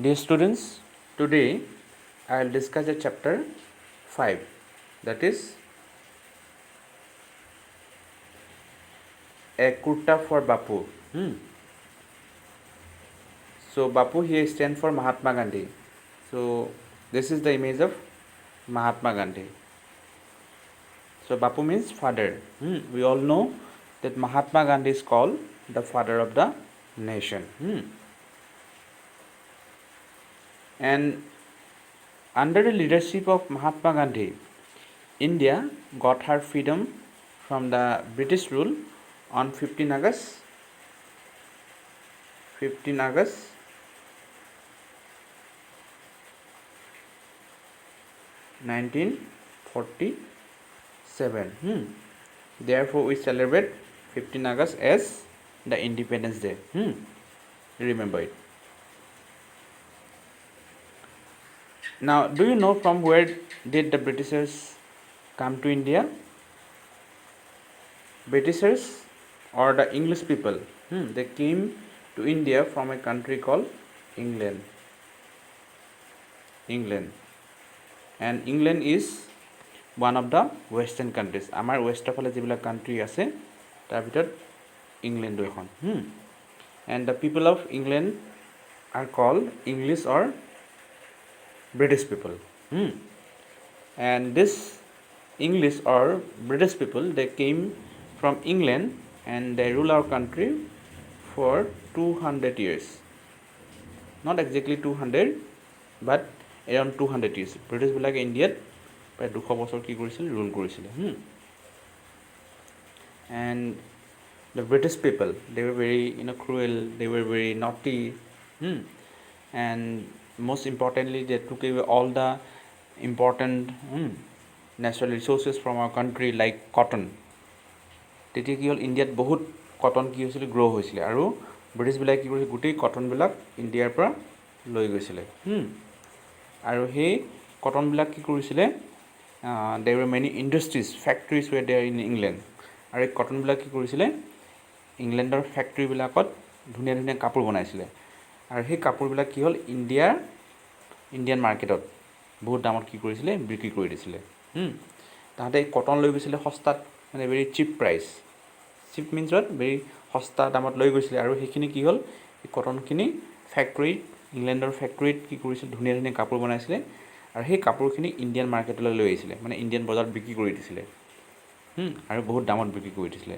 Dear students, today I will discuss the chapter 5, that is a kurta for Bapu. So Bapu here stands for Mahatma Gandhi. So this is the image of Mahatma Gandhi. So Bapu means father. We all know that Mahatma Gandhi is called the father of the nation. And under the leadership of Mahatma Gandhi, India got her freedom from the British rule on 15 August 1947. Therefore, we celebrate 15 August as the Independence Day. Remember it. Now, do you know from where did the Britishers come to India? Britishers or the English people, they came to India from a country called England. And England is one of the western countries. Amar western phale jibilak country ase tar bhitor England ekhon. And the people of England are called English or British people. And this English or British people, they came from England and they rule our country for 200 years. Not exactly 200, but around 200 years. British bilak India প্ৰায় 200 বছৰ কি কৰিছিল rule কৰিছিল and the British people, they were very cruel, they were very naughty, and most importantly they took away all the important natural resources from our country like cotton. তেতিয়া কি হ'ল ইণ্ডিয়াত বহুত কটন কি হৈছিল গ্ৰো হৈছিল আৰু ব্ৰিটিছ বিলাক কি কৰিছিল গোটেই কটন বিলাক ইণ্ডিয়াৰ পৰা লৈ গৈছিল আৰু সেই কটন বিলাক কি কৰিছিল there were many industries, factories were there in England. আৰু এই কটন বিলাক কি কৰিছিল ইংলেণ্ডৰ ফ্যাক্টৰী বিলাকত ধুনীয়া ধুনীয়া কাপোৰ বনাইছিল আৰু সেই কাপোৰ বিলাক কি হ'ল ইণ্ডিয়ান মাৰ্কেটত বহুত দামত কি কৰিছিল বিক্ৰী কৰি দিছিল তাহাতে কটন লৈ গৈছিল সস্তাত মানে very cheap price. Cheap means what? Very সস্তা দামত লৈ গৈছিল আৰু সেইখিনি কি হ'ল এই কটনখিনি ফ্যাক্টৰীত ইংলেণ্ডৰ ফ্যাক্টৰীত কি কৰিছিল ধুনীয়া ধুনীয়া কাপোৰ বনাইছিল আৰু সেই কাপোৰখিনি ইণ্ডিয়ান মাৰ্কেটলৈ লৈ আহিছিল মানে ইণ্ডিয়ান বজাৰত বিক্ৰী কৰি দিছিল আৰু বহুত দামত বিক্ৰী কৰি দিছিল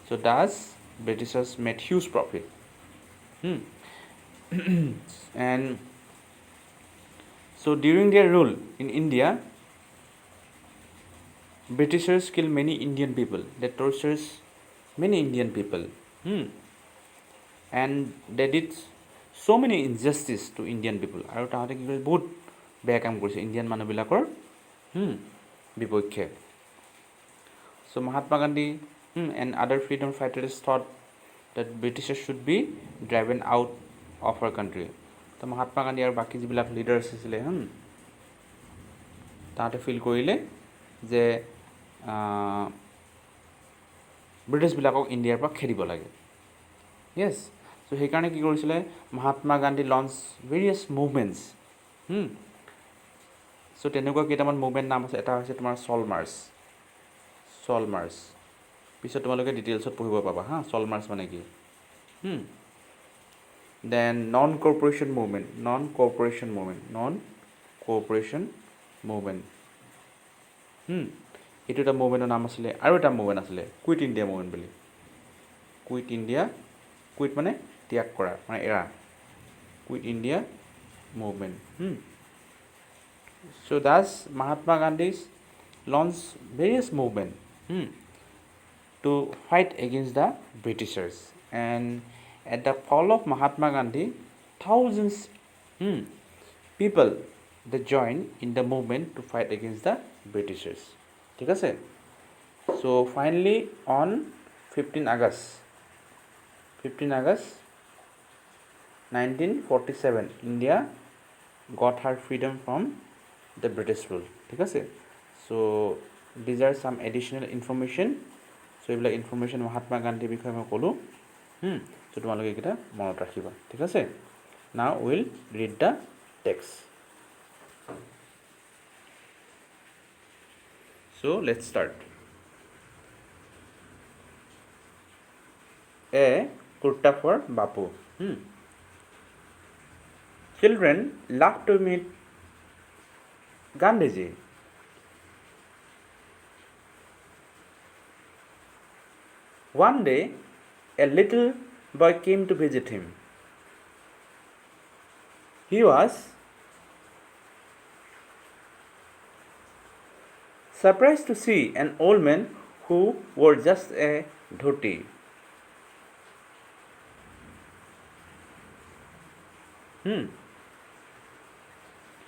so thus Britishers made huge profit. And so during their rule in India, Britishers killed many Indian people. They tortured many Indian people. And they did so many injustice to Indian people. আৰু তাহাঁতে কি কৰিছে বহুত বেয়া কাম কৰিছে Indian মানুহবিলাকৰ বিপক্ষে. So Mahatma Gandhi and other freedom fighters thought that Britishers should be driven out of our country. তো Mahatma Gandhi আৰু বাকি যিবিলাক লিডাৰ্ছ আছিলে তাহাঁতে ফিল কৰিলে যে ব্ৰিটিছবিলাকক ইণ্ডিয়াৰ পৰা খেদিব লাগে. Yes. So সেইকাৰণে কি কৰিছিলে Mahatma Gandhi launched various movements. So তেনেকুৱা কেইটামান মুভমেণ্ট নাম আছে এটা হৈছে তোমাৰ সল মাৰ্চ পিছত তোমালোকে ডিটেইলছত পঢ়িব পাবা সল মাৰ্চ মানে কি দেন নন কৰ্পোৰেশ্যন মুভমেণ্ট এইটো এটা মুভমেণ্টৰ নাম আছিলে আৰু এটা মুভমেণ্ট আছিলে কুইট ইণ্ডিয়া মুভমেণ্ট বুলি কুইট মানে ত্যাগ কৰা মানে এৰা quit India movement So thus Mahatma Gandhi launched various movements to fight against the Britishers. And at the fall of Mahatma Gandhi, thousands people they joined in the movement to fight against the Britishers. ঠিক আছে? So finally on 15 August 1947, India got her freedom from the British rule. ঠিক আছে? So these are some additional information. So এইবিলাক information Mahatma গান্ধীৰ বিষয়ে মই ক'লোঁ so তোমালোকে এইকেইটা মনত ৰাখিবা ঠিক আছে. Now we'll read the text. So let's start. A kurta for Bapu. Children love to meet Gandhiji. One day, a little boy came to visit him. He was surprised to see an old man who wore just a dhoti.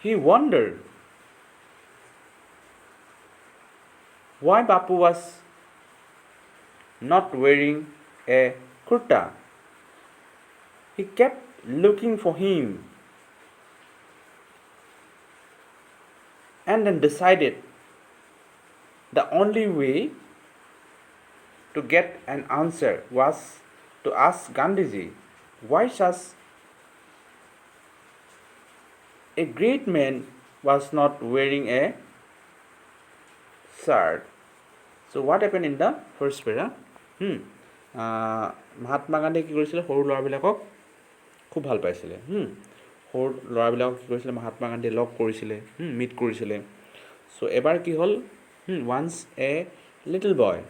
He wondered why Bapu was not wearing a kurta. He kept looking for him and then decided the only way to get an answer was to ask Gandhiji why such a great man was not wearing a shirt. So what happened in the first para? Mahatma Gandhi কি কৰিছিলে সৰু ল'ৰাবিলাকক খুব ভাল পাইছিলে সৰু ল'ৰাবিলাকক কি কৰিছিলে মহাত্মা গান্ধীয়ে লগ কৰিছিলে মিট কৰিছিলে চ' এবাৰ কি হ'ল once a little boy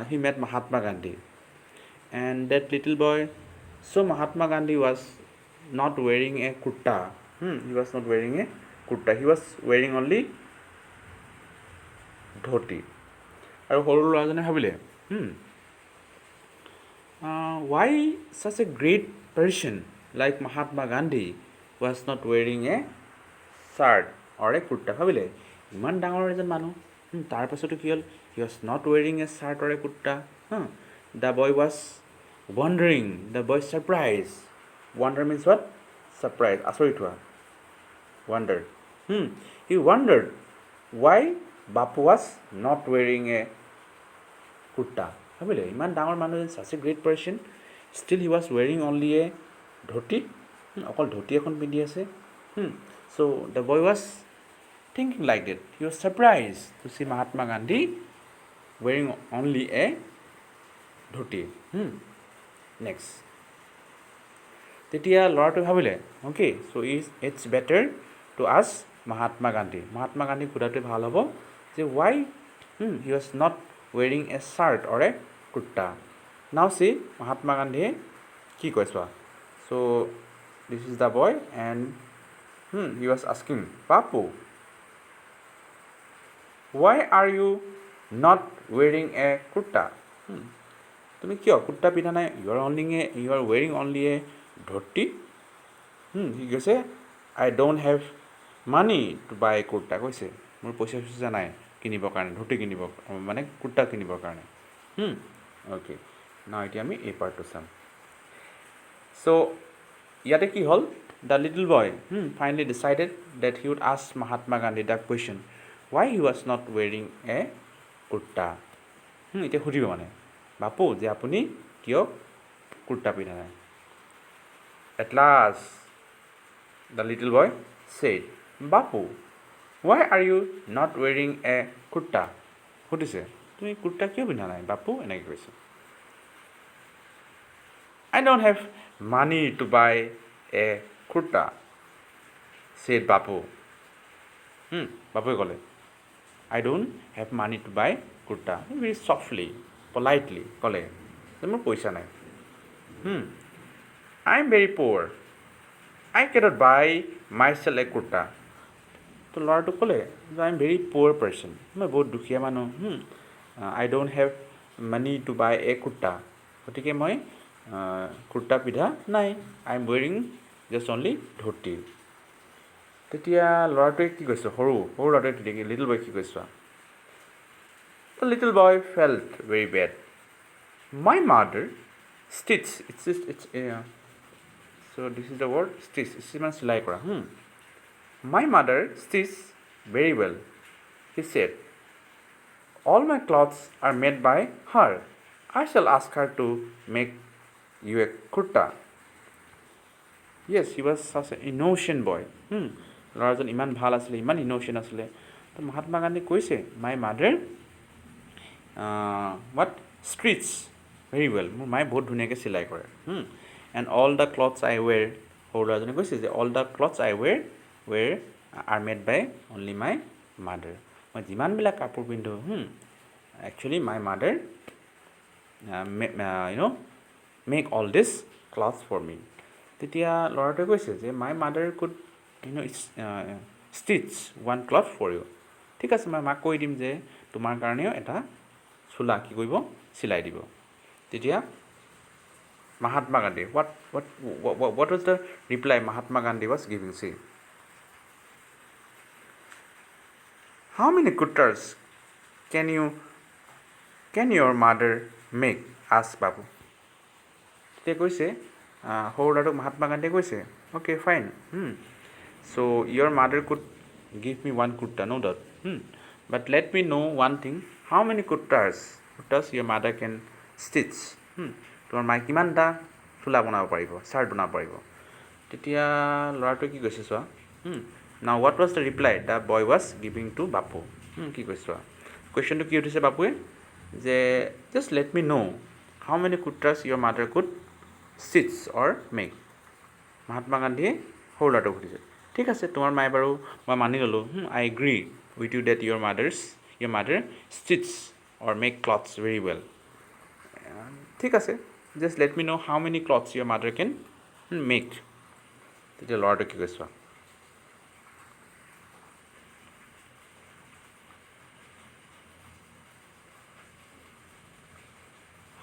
he met Mahatma Gandhi and that little boy so' Mahatma Gandhi was not wearing a kurta. He was not wearing a kurta. He was wearing only dhoti. আৰু সৰু ল'ৰাজনে ভাবিলে why such a great person like Mahatma Gandhi was not wearing a shirt or a kurta. ভাবিলে ইমান ডাঙৰ এজন মানুহ তাৰ পাছতো কি হ'ল he was not wearing a shirt or a kurta. The boy was wondering, the boy surprised. Wonder means what? Surprise. Asorit hua. Wondered. He wondered why Bapu was not wearing a kurta. Habile, iman dangor manu such a great person. Still he was wearing only a dhoti. Okol dhoti ekhon pindi ase. So the boy was thinking like that. He was surprised to see Mahatma Gandhi wearing only a dhoti. Next. তেতিয়া ল'ৰাটোৱে ভাবিলে okay so' it's better to ask Mahatma Gandhi Mahatma গান্ধীক সোধাটোৱে ভাল হ'ব যে why he was not wearing a shirt or a kurta now see Mahatma গান্ধীয়ে কি কয় চোৱা so' this is the boy and he was asking Bapu why are you not wearing a kurta তুমি কিয় কুৰ্তা পিন্ধা নাই you are wearing only a ধৰ্তি সি কৈছে I don't have money to বাই কুৰ্তা কৈছে মোৰ পইচা চইচা নাই কিনিবৰ কাৰণে ধৰ্তি কিনিব মানে কুৰ্তা কিনিবৰ কাৰণে অ'কে না এতিয়া আমি এই পাৰ্টটো চাম চ' ইয়াতে কি হ'ল the little boy finally decided that he would ask Mahatma Gandhi the question why he was not wearing a kurta এতিয়া সুধিব মানে বাপু যে আপুনি কিয় কুৰ্তা পিন্ধা নাই At last, the little boy said, Bapu, why are you not wearing a kurta? সুধিছে তুমি কুৰ্তা কিয় পিন্ধা নাই বাপু এনেকৈ কৈছে I don't have money to buy a kurta, said Bapu. বাপুৱে ক'লে I don't have money to buy kurta. Very softly, politely ক'লে যে মোৰ পইচা নাই I am very poor. I cannot buy myself a kurta. তো ল'ৰাটোক ক'লে যে I am very poor person মই বহুত দুখীয়া মানুহ I don't have money to buy a kurta গতিকে মই কুৰ্তা পিন্ধা নাই I am wearing just only ধৰ্তি তেতিয়া ল'ৰাটোৱে কি কৈছে সৰু ল'ৰাটোৱে লিটল বয় কি কৈছে the little boy felt very bad my mother stitches so this is the word stitch মানে চিলাই কৰা my mother stitch very well he said all my clothes are made by her I shall ask her to make you a kurta yes he was such a innocent boy. ল'ৰাজন ইমান ভাল আছিলে, ইমান innocent আছিলে। তো মহাত্মা গান্ধী কৈছে my mother what stitches very well, মোৰ মায়ে বহুত ধুনীয়াকৈ চিলাই কৰে। And all the clothes I wear, সৰু ল'ৰাজনে কৈছে যে all the clothes I wear are made by only my mother. মই যিমানবিলাক কাপোৰ পিন্ধোঁ actually my mother make all this cloth for me. তেতিয়া ল'ৰাটোৱে কৈছে যে my mother could stitch one cloth for you. ঠিক আছে, মই মাক কৈ দিম যে তোমাৰ কাৰণেও এটা চোলা কি কৰিব, চিলাই দিব। তেতিয়া Mahatma Gandhi, what was the reply Mahatma Gandhi was giving? See, how many kurtas can your mother make? Asked Babu. তেতিয়া কৈছে সৰু ল'ৰাটোক মহাত্মা গান্ধীয়ে কৈছে okay fine, so your mother could give me one kurta, no doubt, but let me know one thing, how many kurtas your mother can stitch? তোমাৰ মায়ে কিমানটা চোলা বনাব পাৰিব, চাৰ্ট বনাব পাৰিব? তেতিয়া ল'ৰাটোৱে কি কৈছে চোৱা, now what was the reply the boy was giving to Bapu. কি কৈছে চোৱা, কুৱেশ্যনটো কি উঠিছে বাপুৱে যে just let me know' how many kurtas your mother could stitch or make. Mahatma গান্ধীয়ে সৰু ল'ৰাটোক সুধিছে, ঠিক আছে তোমাৰ মায়ে বাৰু মই মানি ল'লোঁ, I agree with you that your mother stitch or make clothes very well. ঠিক আছে, just let me know' how many clothes your mother can make. তেতিয়া ল'ৰাটোৱে কি কৈছে চোৱা,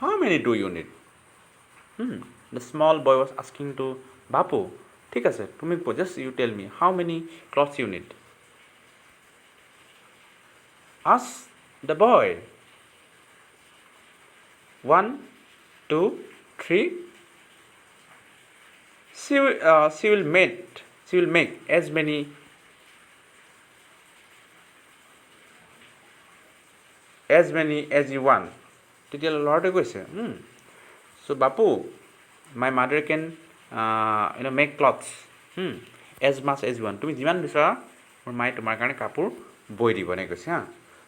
how many do you need? The small boy was asking to Bapu, ঠিক আছে তুমি just you tell me how many cloths you need. Ask the boy. 1, 2, 3. She will make as many as you want. তেতিয়া ল'ৰাটোৱে কৈছে so Bapu, my mother can make clothes as much as you want. তুমি যিমান বিচৰা মোৰ মায়ে তোমাৰ কাৰণে কাপোৰ বৈ দিব, এনেকৈ কৈছে হা।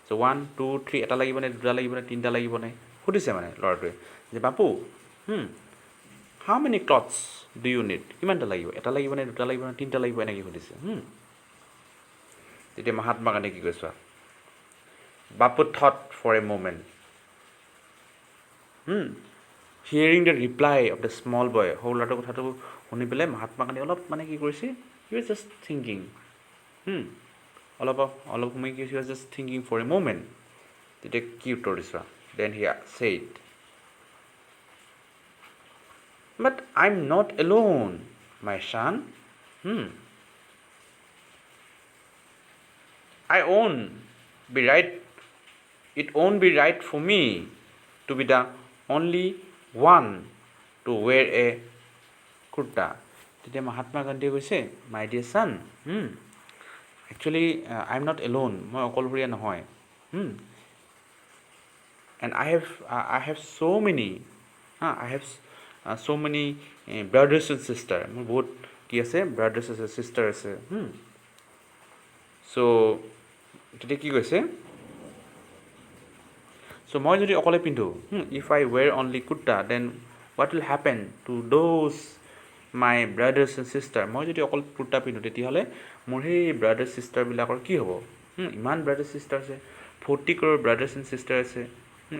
চ' 1, 2, 3 এটা লাগিবনে, দুটা লাগিবনে, তিনিটা লাগিবনে সুধিছে মানে ল'ৰাটোৱে যে Bapu how many clothes do you need, কিমানটা লাগিব, এটা লাগিবনে, দুটা লাগিবনে, তিনিটা লাগিব, এনেকৈ সুধিছে। তেতিয়া মহাত্মা গান্ধীয়ে কি কৈছে, Bapu thought for a moment, hearing the reply of the small boy. সৰু ল'ৰাটোৰ কথাটো শুনি পেলাই মহাত্মা গান্ধী অলপ মানে কি কৰিছে, হি ৱাজ জাষ্ট থিংকিং, অলপ সময় কি he was just thinking for a moment. তেতিয়া কি উত্তৰ দিছা, then he said, but I am not alone my son, I won't be right. It won't be right for me to be the only one to wear a kurta. তেতিয়া মহাত্মা গান্ধীয়ে কৈছে, my dear son, actually I am not alone, মই অকলশৰীয়া নহয়, and I have so many brothers and sisters. মোৰ বহুত কি আছে, ব্ৰাদাৰ্ছ আছে, ছিষ্টাৰ আছে। চ' তেতিয়া কি কৈছে, চ' মই যদি অকলে পিন্ধোঁ, if I wear only kurta then what will happen to those my brothers and sister. মই যদি অকল কুৰ্তা পিন্ধোঁ তেতিয়াহ'লে মোৰ সেই ব্ৰাদাৰ্ছ ছিষ্টাৰবিলাকৰ কি হ'ব, ইমান ব্ৰাদাৰ্ছ ছিষ্টাৰ আছে, 40 crore ব্ৰাদাৰ্ছ এণ্ড ছিষ্টাৰ আছে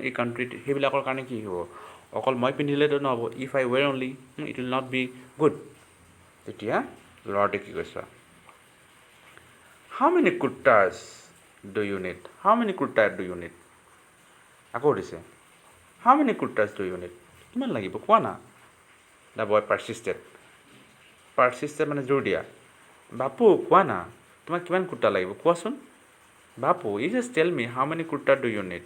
এই কাণ্ট্ৰিত, সেইবিলাকৰ কাৰণে কি হ'ব, অকল মই পিন্ধিলেতো নহ'ব, if I wear only it will not be good. তেতিয়া ল'ৰাটোৱে কি কৈছে, how many kurtas do you need? How many kurtas do you need? আকৌ সুধিছে, how many kurtas do you need? কিমান লাগিব কোৱা না। দ্য বয় পাৰ্চিষ্টেড মানে জোৰ দিয়া, বাপু কোৱা না তোমাক কিমান কুৰ্তা লাগিব কোৱাচোন, বাপু you just tell me how many kurta do you need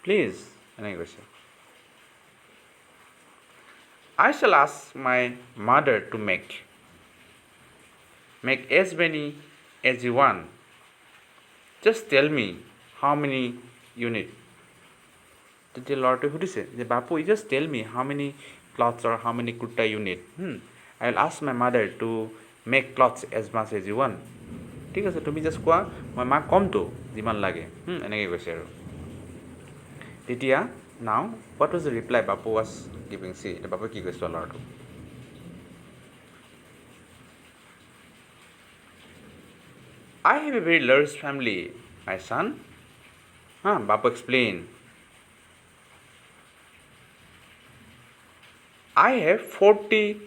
please, এনেকৈ কৈছে। I shall ask my mother to make as many as you want. Just tell me how many you need. তেতিয়া ল'ৰাটোৱে সুধিছে যে বাপু you just tell me how many clothes or how many kurta you need, I will ask my mother to make clothes as much as you want. ঠিক আছে, তুমি just কোৱা, মই মাক ক'মতো যিমান লাগে, এনেকৈ কৈছে আৰু। তেতিয়া নাও what was the reply Bapu was giving, C এতিয়া বাপুৱে কি কৈছে ল'ৰাটো। I have a very large family, my son. Bapu explained. I have 40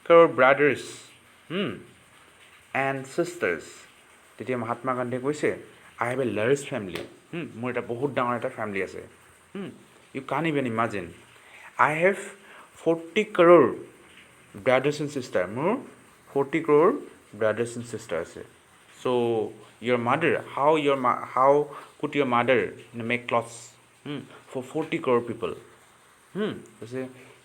crore brothers and sisters. তেতিয়া মহাত্মা গান্ধীয়ে কৈছে, I have a large family. মোৰ এটা বহুত ডাঙৰ এটা ফেমিলি আছে। You can't even imagine. I have 40 crore brothers and sisters. মোৰ 40 crore brothers and sisters আছে। So your mother, how could your mother make clothes for 40 crore people? কৈছে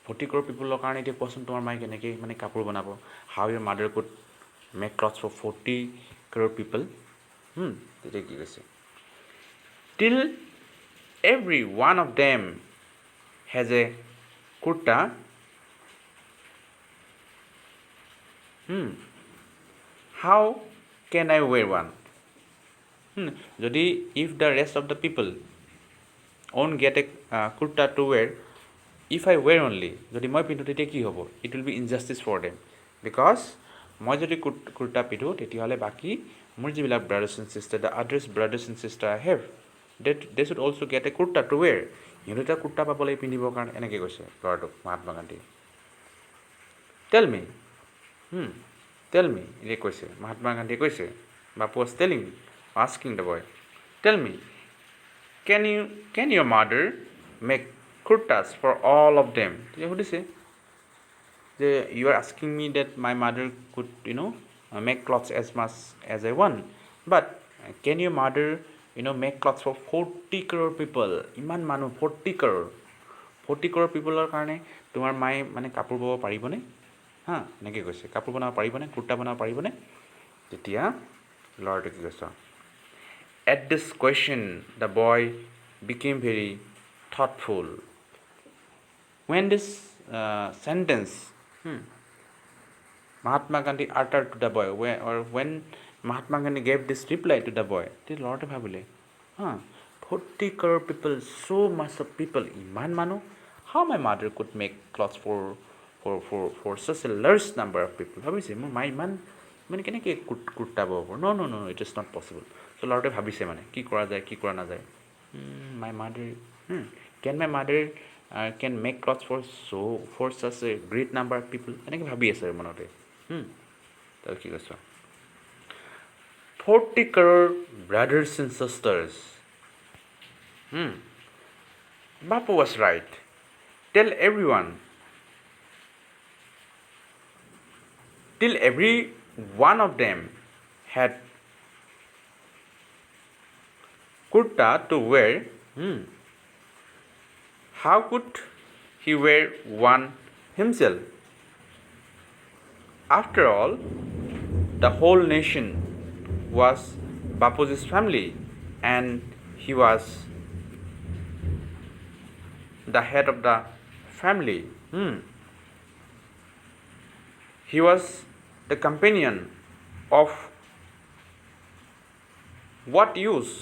40 crore peopleৰ কাৰণে এতিয়া কোৱাচোন তোমাৰ মায়ে কেনেকৈ মানে কাপোৰ বনাব? How your mother could make clothes for 40 crore people? তেতিয়া কি কৈছে? Till every one of them has a kurta, how can I wear one? যদি if the rest of the people won't get a kurta to wear, if I wear only, যদি মই পিন্ধো তেতিয়া কি হ'ব? It will be injustice for them, because মই যদি কুৰ্তা পিন্ধো তেতিয়াহ'লে বাকী মোৰ যিবিলাক brothers and sister, the others brothers and sister I have, they should also' gate A kurta two ৱেৰ। সিহঁতে এটা কুৰ্তা পাব লাগে পিন্ধিবৰ কাৰণে, এনেকৈ কৈছে ল'ৰাটোক মহাত্মা গান্ধী। টেল মি, এনেকৈ কৈছে মহাত্মা গান্ধীয়ে কৈছে, Bapu was telling, asking the boy, tell me, can your mother make kurtas for all of them? তেতিয়া সুধিছে যে you are asking me that my mother could make clothes as much as I want, but can your mother make clothes for 40 crore people? ইমান মানুহ 40 crore peopleৰ কাৰণে তোমাৰ মায়ে মানে কাপোৰ বব পাৰিবনে? এনেকৈ কৈছে, কাপোৰ বনাব পাৰিবনে, কুৰ্তা বনাব পাৰিবনে? তেতিয়া ল'ৰাটোৱে কি কৈছে? At this question the boy became very thoughtful. When this sentence Mahatma Gandhi uttered to the boy, when Mahatma Gandhi gave this reply to the boy, the Lord ভাবিলে 40 crore people, so much of people, ইমান মানুহ, how my mother could make clothes for such a large number of people? ভাবিছে মোৰ মায়ে ইমান মানে কেনেকৈ কুৰ্তা বব? no, it is not possible. so ল'ৰাটোৱে ভাবিছে মানে কি কৰা যায় কি কৰা নাযায়। my mother can my mother can make clothes for such a great number of people? এনেকৈ ভাবি আছে আৰু মনতে। তাৰ কি কৈছ? 40 crore brothers and sisters. Bapu was right. Till every one of them had kurta to wear, how could he wear one himself? After all, the whole nation was Bapuji's family, and he was the head of the family. He was the companion of what use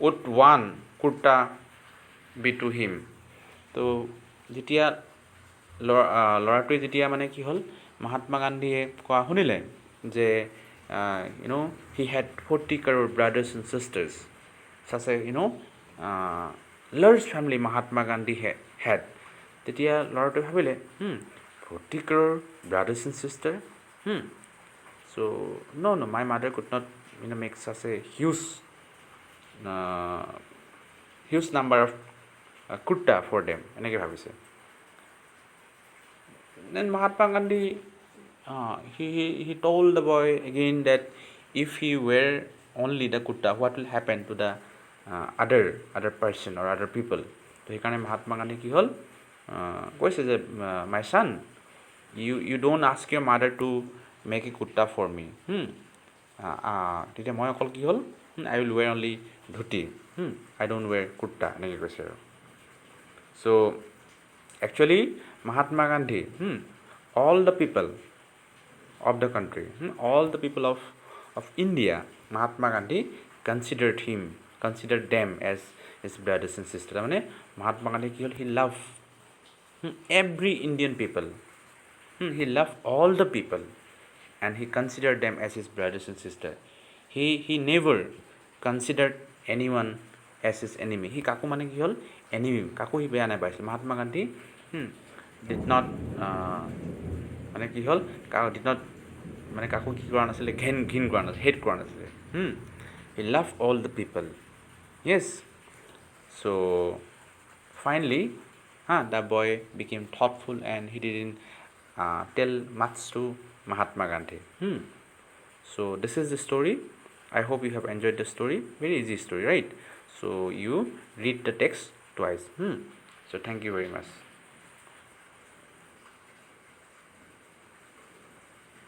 would one kurta be to him? তো যেতিয়া ল'ৰাটোৱে যেতিয়া মানে কি হ'ল, মহাত্মা গান্ধীয়ে কোৱা শুনিলে যে he had 40 crore brothers and sisters, such a large family Mahatma Gandhi had. তেতিয়া ল'ৰাটোৱে ভাবিলে 40 crore brothers and sisters, so no, my mother could not make such a huge number of kurta for them, এনেকৈ ভাবিছে। Then Mahatma Gandhi he told the boy again that if he wear only the kurta, what will happen to the other person or other people? তো সেইকাৰণে মহাত্মা গান্ধী কি হ'ল কৈছে যে my son, you don't ask your mother to make a kurta for me. তেতিয়া মই অকল কি হ'ল, I will wear only dhoti, I don't wear kurta, এনেকৈ কৈছে আৰু। So actually Mahatma Gandhi all the people of the country, all the people of India, Mahatma Gandhi considered them as his brothers and sisters. মানে Mahatma Gandhi কি হ'ল, he loved every Indian people. He loved all the people and he considered them as his brothers and sisters. He never considered anyone as his enemy. He কাকো মানে কি হ'ল enemy, কাকো সি বেয়া নাপাইছিল. Mahatma Gandhi did not মানে কি হ'ল did not মানে কাকো কি কৰা নাছিলে, ঘিণ কৰা নাছিলে, হেট কৰা নাছিলে. He loved all the people. Yes. So finally, the boy became thoughtful and he didn't tell much to Mahatma Gandhi. So this is the story. I hope you have enjoyed the story. Very easy story, right? So you read the text twice. So thank you very much.